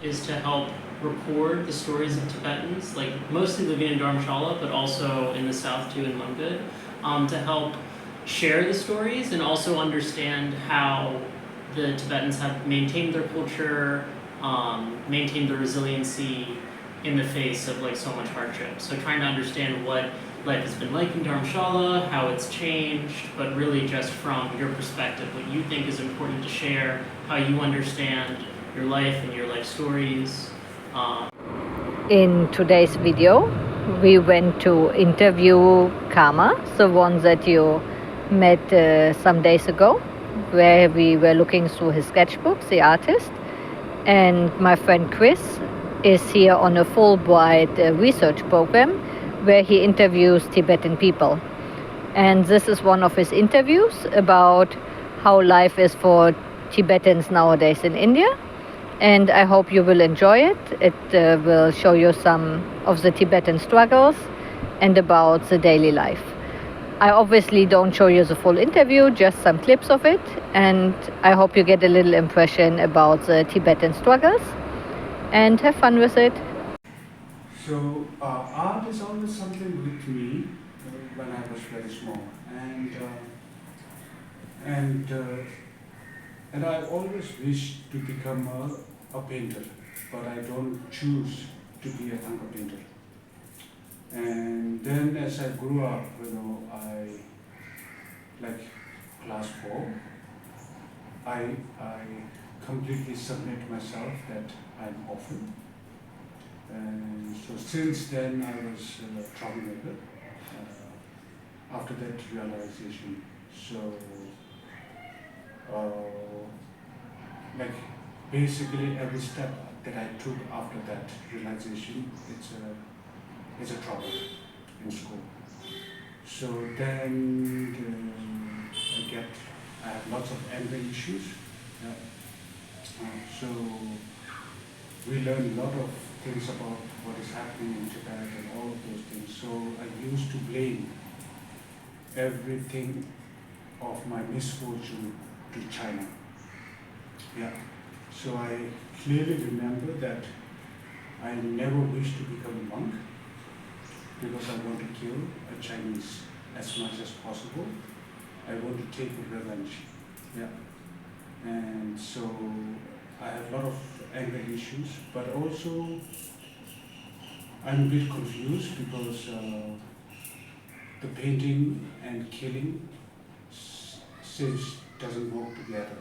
is to help record the stories of Tibetans, like mostly living in Dharamshala, but also in the south too in Mongol, to help share the stories and also understand how the Tibetans have maintained their culture, maintained their resiliency in the face of like so much hardship. So trying to understand what life has been like in Dharamshala, how it's changed, but really just from your perspective, what you think is important to share, how you understand your life and your life stories. In today's video, we went to interview Kama, the one that you met some days ago, where we were looking through his sketchbooks, the artist. And my friend Chris is here on a Fulbright research program where he interviews Tibetan people. And this is one of his interviews about how life is for Tibetans nowadays in India. And I hope you will enjoy it. It will show you some of the Tibetan struggles and about the daily life. I obviously don't show you the full interview, just some clips of it, and I hope you get a little impression about the Tibetan struggles and have fun with it. So art is always something with me when I was very small, and I always wished to become a painter, but I don't choose to be a Thangka painter. And then as I grew up, I like class 4, I completely submit myself that I'm orphan. And so since then I was a troublemaker. After that realization, so like basically every step that I took after that realization, it's a trouble in school. So then I have lots of anger issues. So we learn a lot of things about what is happening in Tibet and all of those things. So I used to blame everything of my misfortune to China. Yeah. So I clearly remember that I never wished to become a monk because I want to kill a Chinese as much as possible. I want to take revenge. Yeah. And so I have a lot of anger issues, but also I'm a bit confused because the painting and killing since doesn't work together.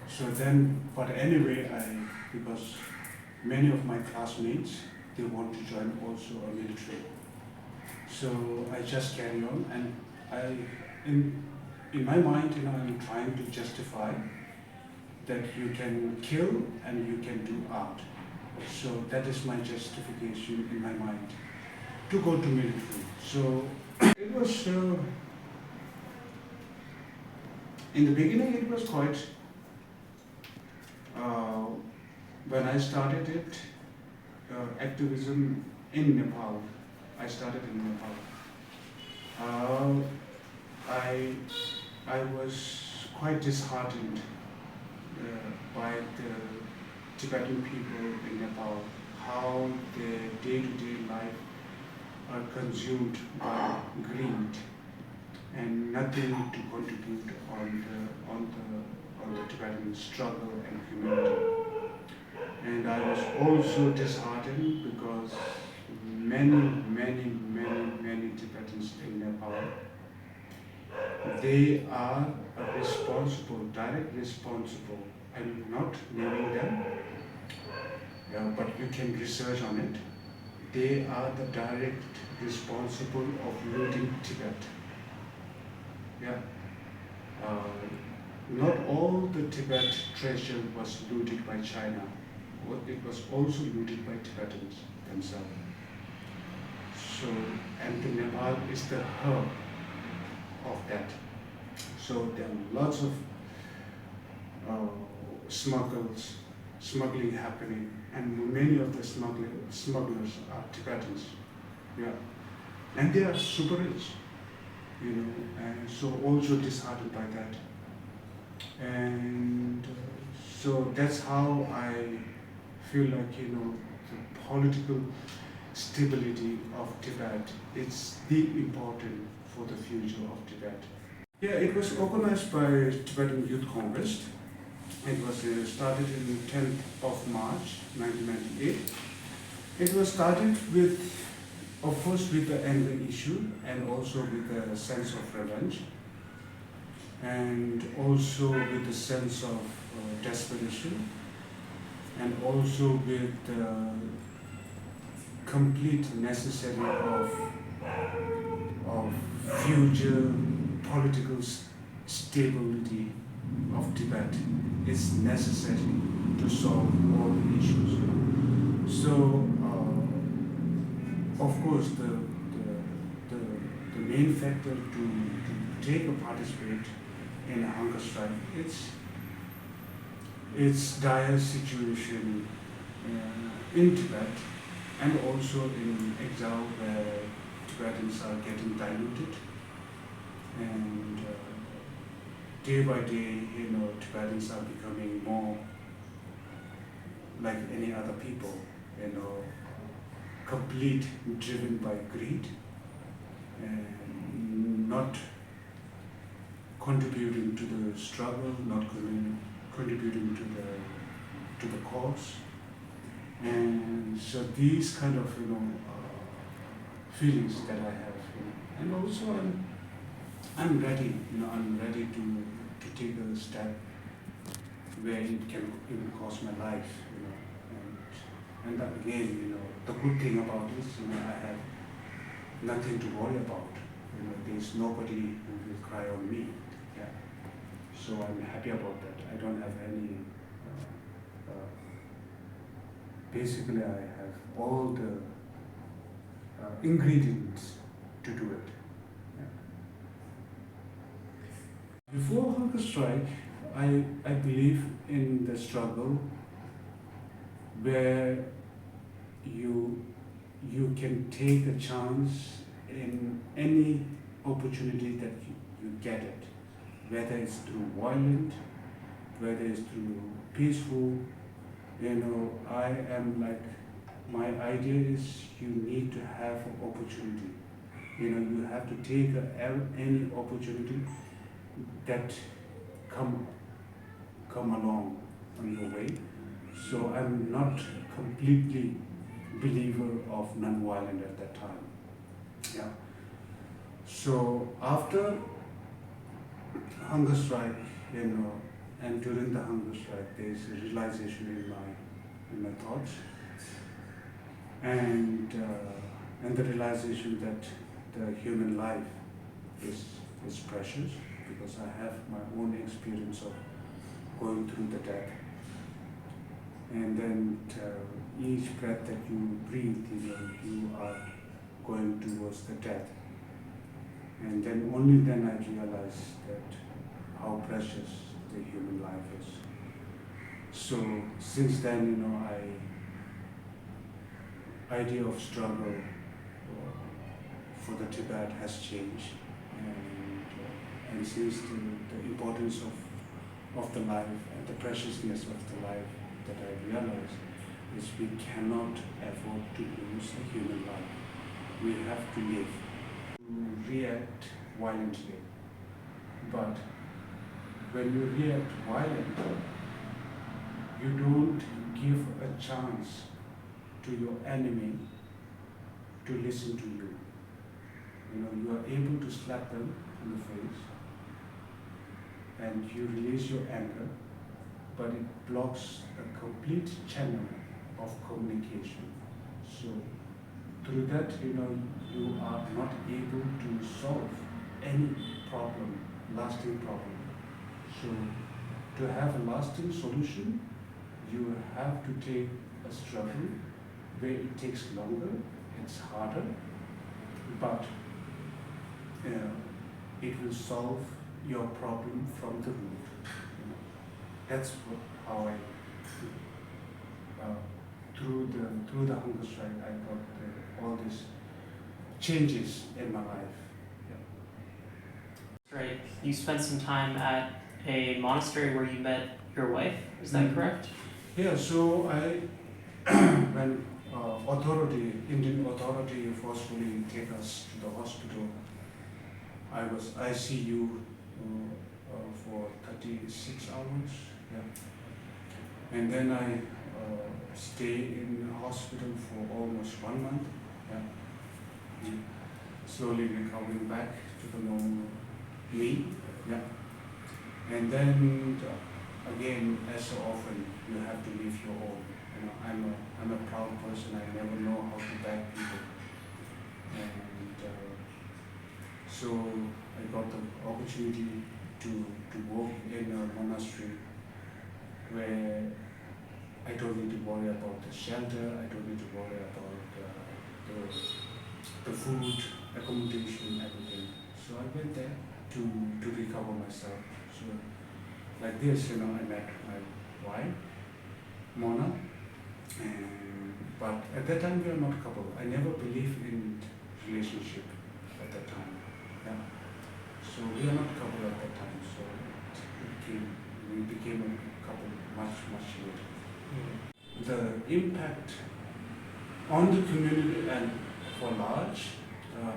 So then, but anyway, because many of my classmates, they want to join also a military. So I just carry on, and in my mind, I'm trying to justify that you can kill and you can do art. So that is my justification in my mind to go to military. So it was, in the beginning it was quite, when I started it, activism in Nepal, I started in Nepal. I was quite disheartened by the Tibetan people in Nepal, how their day-to-day life are consumed by greed and nothing to contribute on the Tibetan struggle and humanity. And I was also disheartened because many Tibetans in Nepal, they are direct responsible. I'm not naming them, but you can research on it. They are the direct responsible of looting Tibet. Yeah. Not all the Tibet treasure was looted by China. It was also looted by Tibetans themselves. So, and the Nepal is the hub of that. So there are lots of smuggling happening, and many of the smugglers are Tibetans. Yeah, and they are super rich, and so also disheartened by that. And So that's how I feel like, the political stability of Tibet is deeply important for the future of Tibet. Yeah, it was organized by Tibetan Youth Congress. It was started in 10th of March 1998. It was started with, of course, with the anger issue and also with a sense of revenge and also with a sense of desperation and also with complete necessity of future political stability of Tibet is necessary to solve all the issues. So, of course, the main factor to take a participate in a hunger strike, it's dire situation in Tibet and also in exile where Tibetans are getting diluted and day by day, Tibetans are becoming more like any other people, complete driven by greed and not contributing to the struggle, not contributing to the cause. And so these kind of feelings that I have, and also I'm ready, I'm ready to take a step where it can even cost my life, and that again, the good thing about this, I have nothing to worry about. There's nobody who will cry on me. Yeah. So I'm happy about that. I don't have any. Basically, I have all the ingredients to do it. Yeah. Before hunger strike, I believe in the struggle where you can take a chance in any opportunity that you get it, whether it's through violent, whether it's through peaceful. I am like, my idea is you need to have an opportunity. You have to take any opportunity that come along on your way. So I'm not completely believer of non-violent at that time. Yeah. So after hunger strike, and during the hunger strike, there is a realization in my thoughts, and the realization that the human life is precious, because I have my own experience of going through the death, and then each breath that you breathe, you are going towards the death, and then only then I realized that how precious the human life is. So since then, idea of struggle for the Tibet has changed, and since the importance of the life and the preciousness of the life that I realized is we cannot afford to lose a human life. We have to live. To react violently, but when you react violently, you don't give a chance to your enemy to listen to you. You are able to slap them in the face and you release your anger, but it blocks a complete channel of communication. So through that, you are not able to solve any problem, lasting problem. So to have a lasting solution, you have to take a struggle where it takes longer, it's harder, but it will solve your problem from the root. That's how I, through the hunger strike, I got all these changes in my life. Right. You spent some time at a monastery where you met your wife. Is that Mhm. correct? Yeah, so I, when Indian authority forcefully take us to the hospital, I was ICU for 36 hours, yeah. And then I stay in the hospital for almost 1 month, yeah. Mm. Slowly recovering back to the normal me, yeah. And then again, as so often, you have to leave your own. You know, I'm a proud person. I never know how to back people, and so I got the opportunity to work in a monastery where I don't need to worry about the shelter. I don't need to worry about the food, accommodation, everything. So I went there to recover myself. So like this, I met my wife, Mona, and but at that time we are not a couple. I never believed in relationship at that time. Yeah. So we are not a couple at that time. So we became a couple much later. The impact on the community and for large,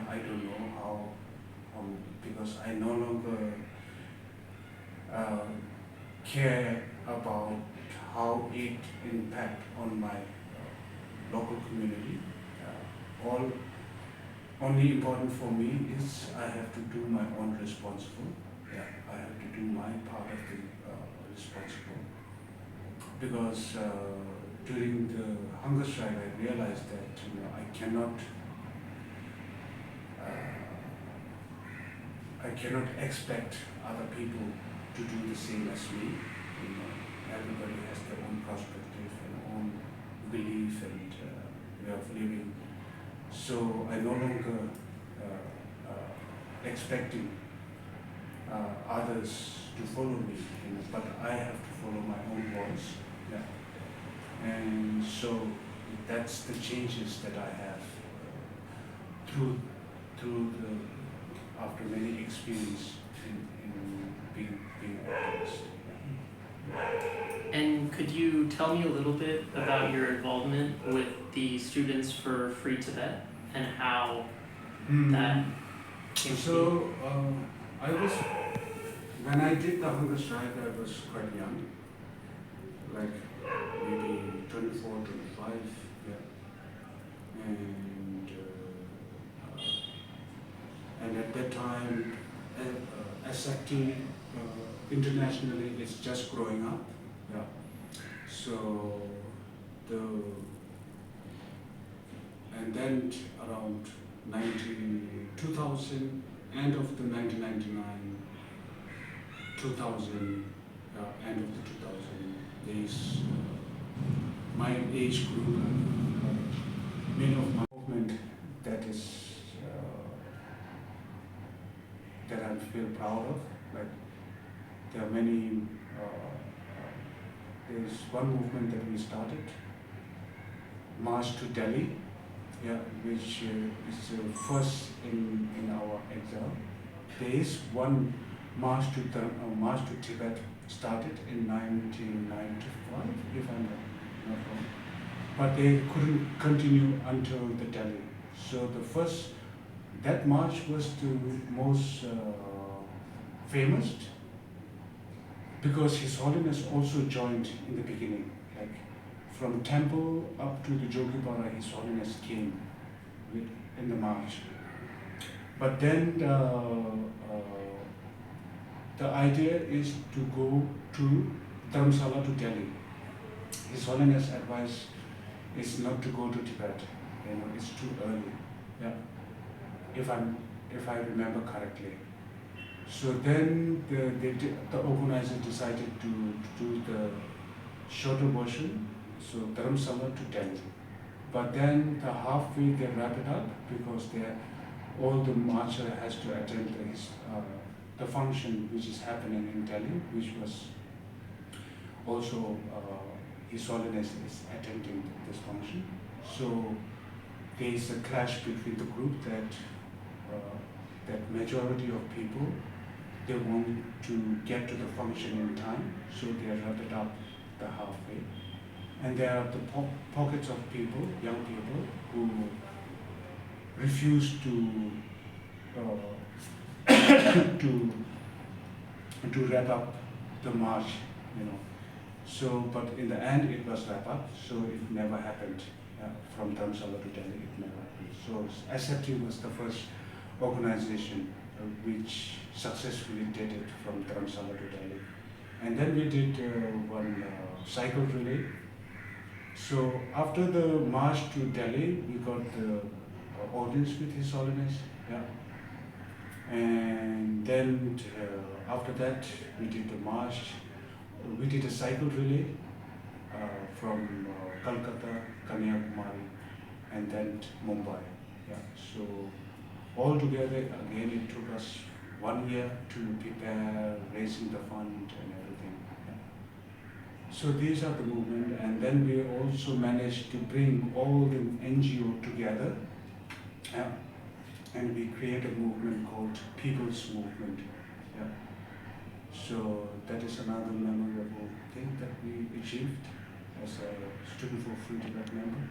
I don't know how, because I no longer care about how it impact on my local community. All only important for me is I have to do my own responsible. Yeah, I have to do my part of the responsible. Because during the hunger strike, I realized that I cannot expect other people to do the same as me. Everybody has their own perspective and own belief and way of living. So I no longer expecting others to follow me, but I have to follow my own voice. Yeah. And so that's the changes that I have through the after many experience in being an activist. And could you tell me a little bit about your involvement with the Students for Free Tibet and how that came to be? So I was, when I did the hunger strike, I was quite young, like maybe 24, 25, yeah. And at that time, SFT internationally is just growing up, yeah. So and then around 2000, end of the 1999, 2000, end of the 2000, these my age group, many of my movement that is that I feel proud of. Like there are many. There's one movement that we started, March to Delhi, yeah, which is first in our exile. There is one March to Tibet started in 1995, if I'm not wrong. But they couldn't continue until the Delhi. So that march was the most famous because His Holiness also joined in the beginning. Like from temple up to the Jogipara, His Holiness came in the march. But then the idea is to go to Dharamsala to Delhi. His Holiness advice is not to go to Tibet. It's too early. Yeah. If I remember correctly. So then the organizer decided to do the shorter version, so Dharamsala to Delhi. But then the halfway they wrap it up because all the marcher has to attend the function which is happening in Delhi, which was also His Holiness is attending this function. So there is a clash between the group that majority of people they want to get to the function in time, so they wrap it up the halfway. And there are the pockets of people, young people, who refuse to to wrap up the march, you know. So, but in the end, it was wrapped up, so it never happened. From Dharamsala to Delhi, it never happened. So, SFT was the first organization which successfully did it from Dharamsala to Delhi. And then we did one cycle relay. So, after the march to Delhi, we got the audience with His Holiness. Yeah. And then after that, we did the march. We did a cycle relay from Calcutta, Kanyakumari, and then Mumbai. Yeah. So altogether, again, it took us 1 year to prepare, raising the fund and everything. Yeah. So these are the movement, and then we also managed to bring all the NGO together. Yeah. And we create a movement called People's Movement. Yeah. So that is another memorable thing that we achieved as a Student for Free Tibet member.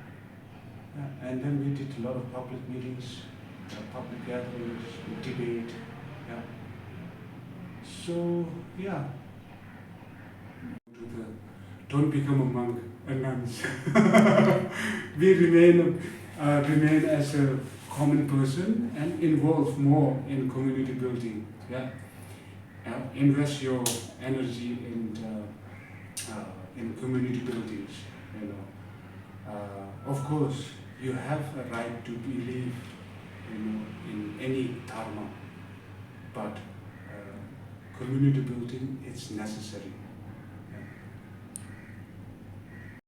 Yeah. And then we did a lot of public meetings, public gatherings, debate. Yeah. So yeah. Don't become a monk, a nuns. We remain as a common person and involve more in community building. Yeah, invest your energy in community buildings. You know, of course, you have a right to believe, you know, in any dharma, but community building is necessary.